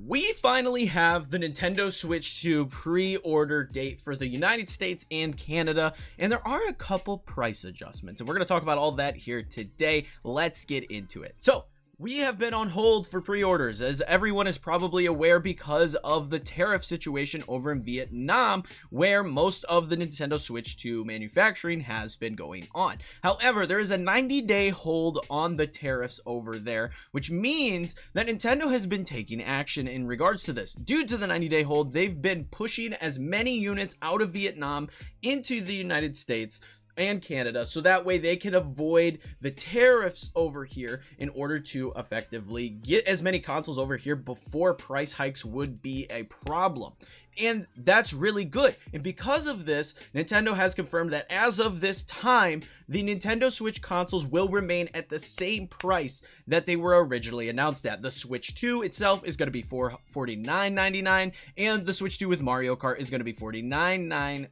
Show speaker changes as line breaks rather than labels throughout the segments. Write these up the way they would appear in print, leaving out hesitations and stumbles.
We finally have the Nintendo Switch 2 pre-order date for the United States and Canada, and there are a couple price adjustments, and we're going to talk about all that here today. Let's get into it. So, we have been on hold for pre-orders, as everyone is probably aware, because of the tariff situation over in Vietnam, where most of the Nintendo Switch 2 manufacturing has been going on. However, there is a 90-day hold on the tariffs over there, which means that Nintendo has been taking action in regards to this. Due to the 90-day hold, they've been pushing as many units out of Vietnam into the United States and Canada, so that way they can avoid the tariffs over here in order to effectively get as many consoles over here before price hikes would be a problem. And that's really good. And because of this, Nintendo has confirmed that as of this time, the Nintendo Switch consoles will remain at the same price that they were originally announced at. The Switch 2 itself is going to be $49.99, and the Switch 2 with Mario Kart is going to be $400,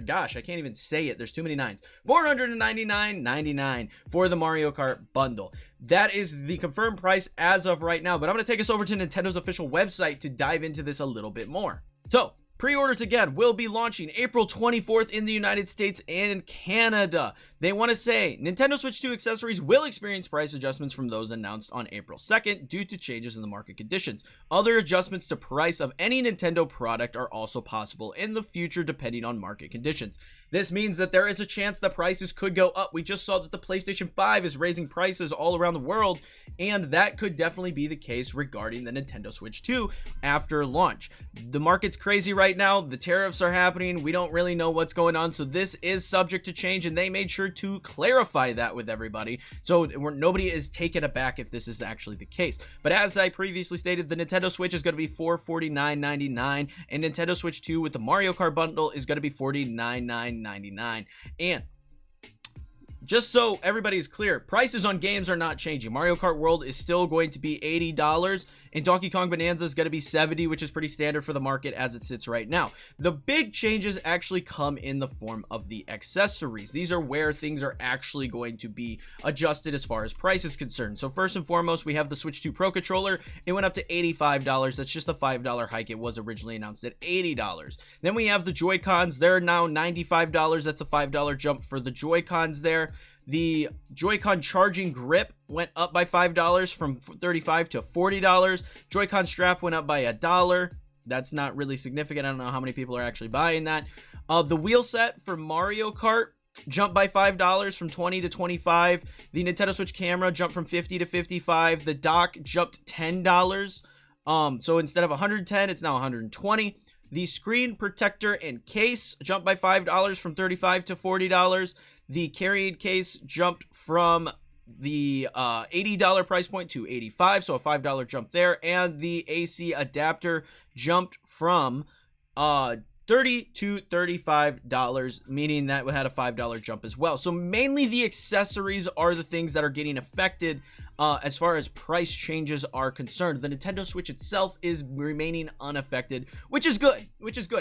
gosh, I can't even say it, there's too many nines. $499.99 for the Mario Kart bundle. That is the confirmed price as of right now, but I'm going to take us over to Nintendo's official website to dive into this a little bit more. So, pre-orders again will be launching April 24th in the United States and Canada. They want to say Nintendo Switch 2 accessories will experience price adjustments from those announced on April 2nd due to changes in the market conditions. Other adjustments to price of any Nintendo product are also possible in the future depending on market conditions. This means that there is a chance that prices could go up. We just saw that the PlayStation 5 is raising prices all around the world, and that could definitely be the case regarding the Nintendo Switch 2 after launch. The market's crazy right now. The tariffs are happening. We don't really know what's going on, so this is subject to change, and they made sure to clarify that with everybody, so nobody is taken aback if this is actually the case. But as I previously stated, the Nintendo Switch is going to be $449.99, and Nintendo Switch 2 with the Mario Kart bundle is going to be $49.99. And just so everybody is clear, prices on games are not changing. Mario Kart World is still going to be $80, and Donkey Kong Bonanza is going to be $70, which is pretty standard for the market as it sits right now. The big changes actually come in the form of the accessories. These are where things are actually going to be adjusted as far as price is concerned. So first and foremost, we have the Switch 2 Pro Controller. It went up to $85. That's just a $5 hike. It was originally announced at $80. Then we have the Joy-Cons. They're now $95. That's a $5 jump for the Joy-Cons there. The Joy-Con charging grip went up by $5 from $35 to $40. Joy-Con strap went up by $1. That's not really significant. I don't know how many people are actually buying that. The wheel set for Mario Kart jumped by $5 from $20 to $25. The Nintendo Switch camera jumped from $50 to $55. The dock jumped $10. So instead of $110, it's now $120. The screen protector and case jumped by $5 from $35 to $40. The carrying case jumped from the $80 price point to $85, so a $5 jump there. And the AC adapter jumped from $30 to $35, meaning that we had a $5 jump as well. So mainly the accessories are the things that are getting affected as far as price changes are concerned. The Nintendo Switch itself is remaining unaffected, which is good.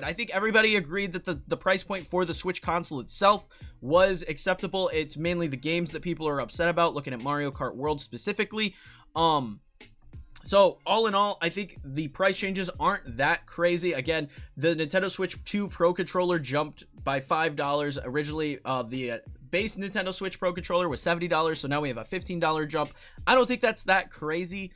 I think everybody agreed that the price point for the Switch console itself was acceptable. It's mainly the games that people are upset about, looking at Mario Kart World specifically. So all in all, I think the price changes aren't that crazy. Again, the Nintendo Switch 2 Pro Controller jumped by $5. Originally, the base Nintendo Switch Pro Controller was $70, so now we have a $15 jump. I don't think that's that crazy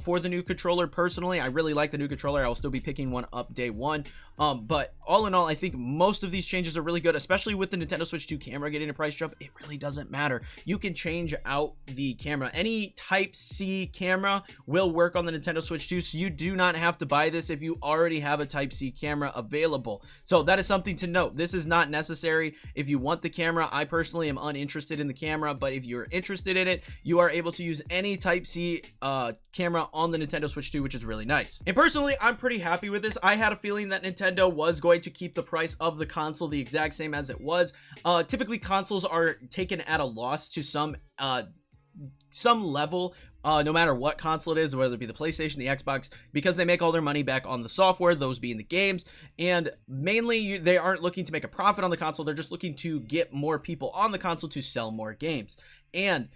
for the new controller. Personally, I really like the new controller. I'll still be picking one up day one. But all in all, I think most of these changes are really good, especially with the Nintendo Switch 2 camera getting a price jump. It really doesn't matter. You can change out the camera. Any Type-C camera will work on the Nintendo Switch 2, so you do not have to buy this if you already have a Type-C camera available. So that is something to note. This is not necessary if you want the camera. I personally am uninterested in the camera, but if you're interested in it, you are able to use any Type-C camera on the Nintendo Switch 2, which is really nice. And personally, I'm pretty happy with this. I had a feeling that Nintendo was going to keep the price of the console the exact same as it was. Typically, consoles are taken at a loss to some level, no matter what console it is, whether it be the PlayStation, the Xbox, because they make all their money back on the software, those being the games. And mainly, they aren't looking to make a profit on the console. They're just looking to get more people on the console to sell more games. And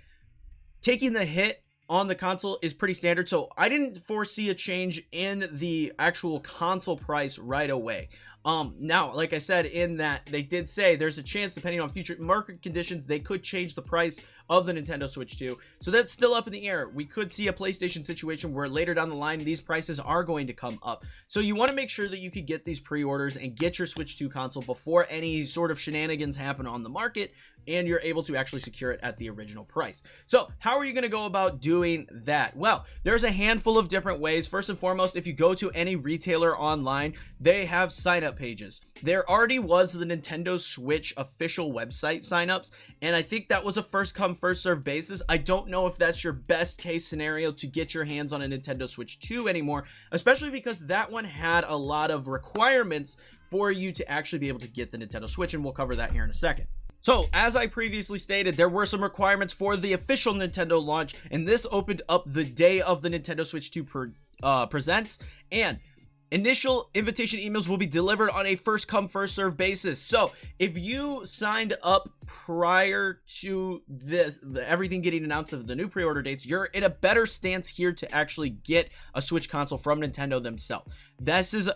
taking the hit on the console is pretty standard, so I didn't foresee a change in the actual console price right away. Now, like I said, in that they did say there's a chance, depending on future market conditions, they could change the price of the Nintendo Switch 2. So that's still up in the air. We could see a PlayStation situation where later down the line, these prices are going to come up. So you want to make sure that you could get these pre-orders and get your Switch 2 console before any sort of shenanigans happen on the market, and you're able to actually secure it at the original price. So how are you going to go about doing that? Well, there's a handful of different ways. First and foremost, if you go to any retailer online, they have sign-up pages. There already was the Nintendo Switch official website sign-ups, and I think that was a first come first serve basis. I don't know if that's your best case scenario to get your hands on a Nintendo Switch 2 anymore, especially because that one had a lot of requirements for you to actually be able to get the Nintendo Switch, and we'll cover that here in a second. So, as I previously stated, there were some requirements for the official Nintendo launch, and this opened up the day of the Nintendo Switch 2 presents, and initial invitation emails will be delivered on a first come first serve basis. So if you signed up prior to everything getting announced of the new pre-order dates, you're in a better stance here to actually get a Switch console from Nintendo themselves. This is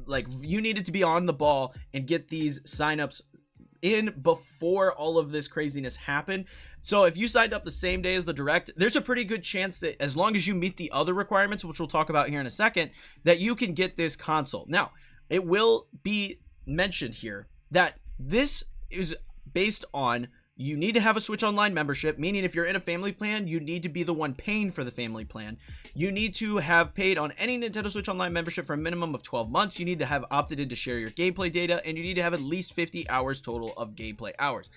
like, you needed to be on the ball and get these signups in before all of this craziness happened. So if you signed up the same day as the direct, there's a pretty good chance that as long as you meet the other requirements, which we'll talk about here in a second, that you can get this console. Now, it will be mentioned here that this is based on, you need to have a Switch Online membership, meaning if you're in a family plan, you need to be the one paying for the family plan. You need to have paid on any Nintendo Switch Online membership for a minimum of 12 months. You need to have opted in to share your gameplay data, and you need to have at least 50 hours total of gameplay hours.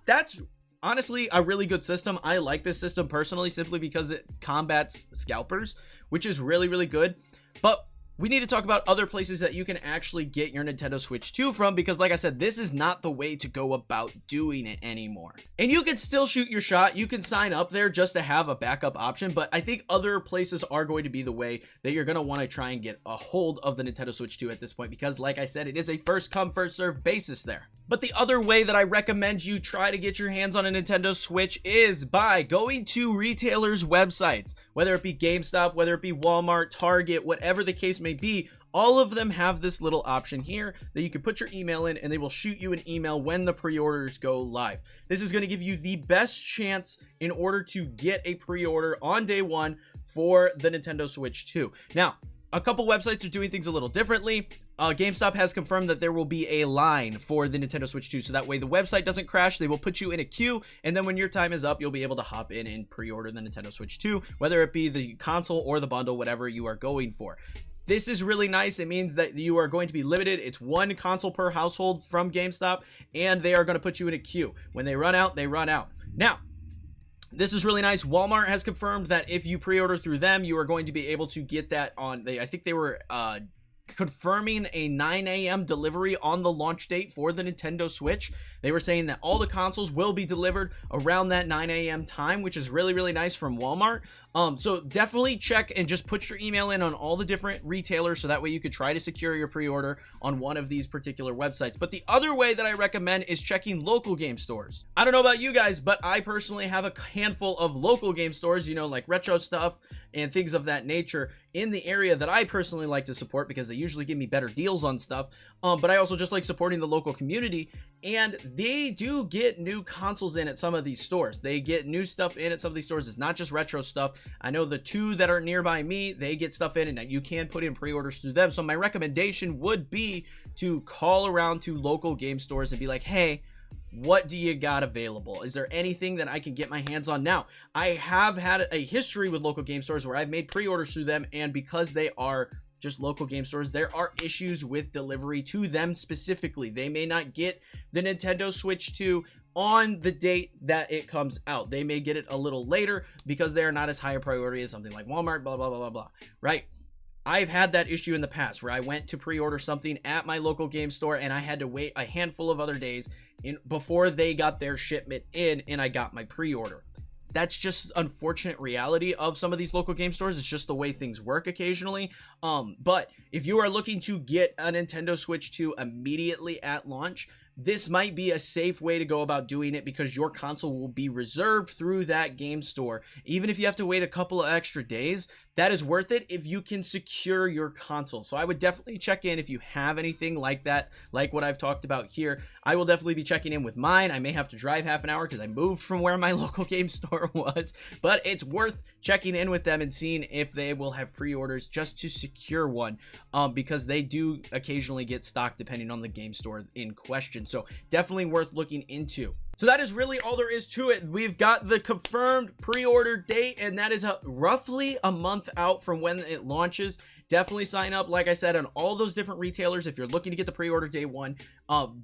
That's honestly a really good system. I like this system personally simply because it combats scalpers, which is really, really good. But we need to talk about other places that you can actually get your Nintendo Switch 2 from, because like I said, this is not the way to go about doing it anymore. And you can still shoot your shot. You can sign up there just to have a backup option, but I think other places are going to be the way that you're going to want to try and get a hold of the Nintendo Switch 2 at this point, because like I said, it is a first come first serve basis there. But the other way that I recommend you try to get your hands on a Nintendo Switch is by going to retailers' websites, whether it be GameStop, whether it be Walmart, Target, whatever the case may be. All of them have this little option here that you can put your email in, and they will shoot you an email when the pre-orders go live. This is going to give you the best chance in order to get a pre-order on day one for the Nintendo Switch 2. Now, a couple websites are doing things a little differently. GameStop has confirmed that there will be a line for the Nintendo Switch 2, so that way the website doesn't crash. They will put you in a queue, and then when your time is up, you'll be able to hop in and pre-order the Nintendo Switch 2, whether it be the console or the bundle, whatever you are going for. This is really nice. It means that you are going to be limited. It's one console per household from GameStop, and they are going to put you in a queue. When they run out, they run out. Now, this is really nice. Walmart has confirmed that if you pre-order through them, you are going to be able to get that on, I think they were confirming a 9 a.m. delivery on the launch date for the Nintendo Switch. They were saying that all the consoles will be delivered around that 9 a.m. time, which is really, really nice from Walmart. So definitely check and just put your email in on all the different retailers, so that way you could try to secure your pre-order on one of these particular websites. But the other way that I recommend is checking local game stores. I don't know about you guys, but I personally have a handful of local game stores, you know, like retro stuff and things of that nature in the area that I personally like to support, because they usually give me better deals on stuff. But I also just like supporting the local community, and they do get new consoles in at some of these stores. They get new stuff in at some of these stores. It's not just retro stuff. I know the two that are nearby me, they get stuff in, and you can put in pre-orders through them. So my recommendation would be to call around to local game stores and be like, hey, what do you got available? Is there anything that I can get my hands on? Now, I have had a history with local game stores where I've made pre-orders through them, and because they are just local game stores, there are issues with delivery to them specifically. They may not get the Nintendo Switch 2 on the date that it comes out. They may get it a little later because they are not as high a priority as something like Walmart, blah, blah, blah, blah, blah, right? I've had that issue in the past where I went to pre-order something at my local game store, and I had to wait a handful of other days before they got their shipment in, and I got my pre-order. That's just unfortunate reality of some of these local game stores. It's just the way things work occasionally. But if you are looking to get a Nintendo Switch 2 immediately at launch, this might be a safe way to go about doing it because your console will be reserved through that game store. Even if you have to wait a couple of extra days, that is worth it if you can secure your console. So I would definitely check in if you have anything like that, like what I've talked about here. I will definitely be checking in with mine. I may have to drive half an hour because I moved from where my local game store was, but it's worth checking in with them and seeing if they will have pre-orders just to secure one, because they do occasionally get stocked depending on the game store in question. So definitely worth looking into. So that is really all there is to it. We've got the confirmed pre-order date, and that is roughly a month out from when it launches. Definitely sign up, like I said, on all those different retailers if you're looking to get the pre-order day one.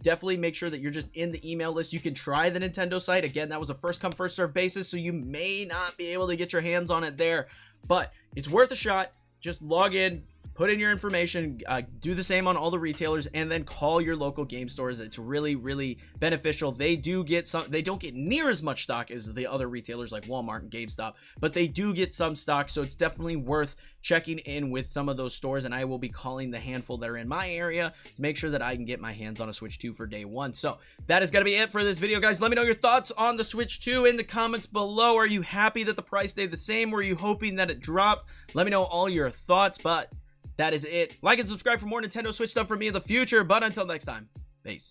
Definitely make sure that you're just in the email list. You can try the Nintendo site. Again, that was a first come first serve basis, so you may not be able to get your hands on it there, but it's worth a shot. Just log in, put in your information, do the same on all the retailers, and then call your local game stores. It's really, really beneficial. They do get some, they don't get near as much stock as the other retailers like Walmart and GameStop, but they do get some stock, so it's definitely worth checking in with some of those stores, and I will be calling the handful that are in my area to make sure that I can get my hands on a Switch 2 for day one. So that is going to be it for this video, guys. Let me know your thoughts on the Switch 2 in the comments below. Are you happy that the price stayed the same? Were you hoping that it dropped? Let me know all your thoughts, but that is it. Like and subscribe for more Nintendo Switch stuff from me in the future. But until next time, peace.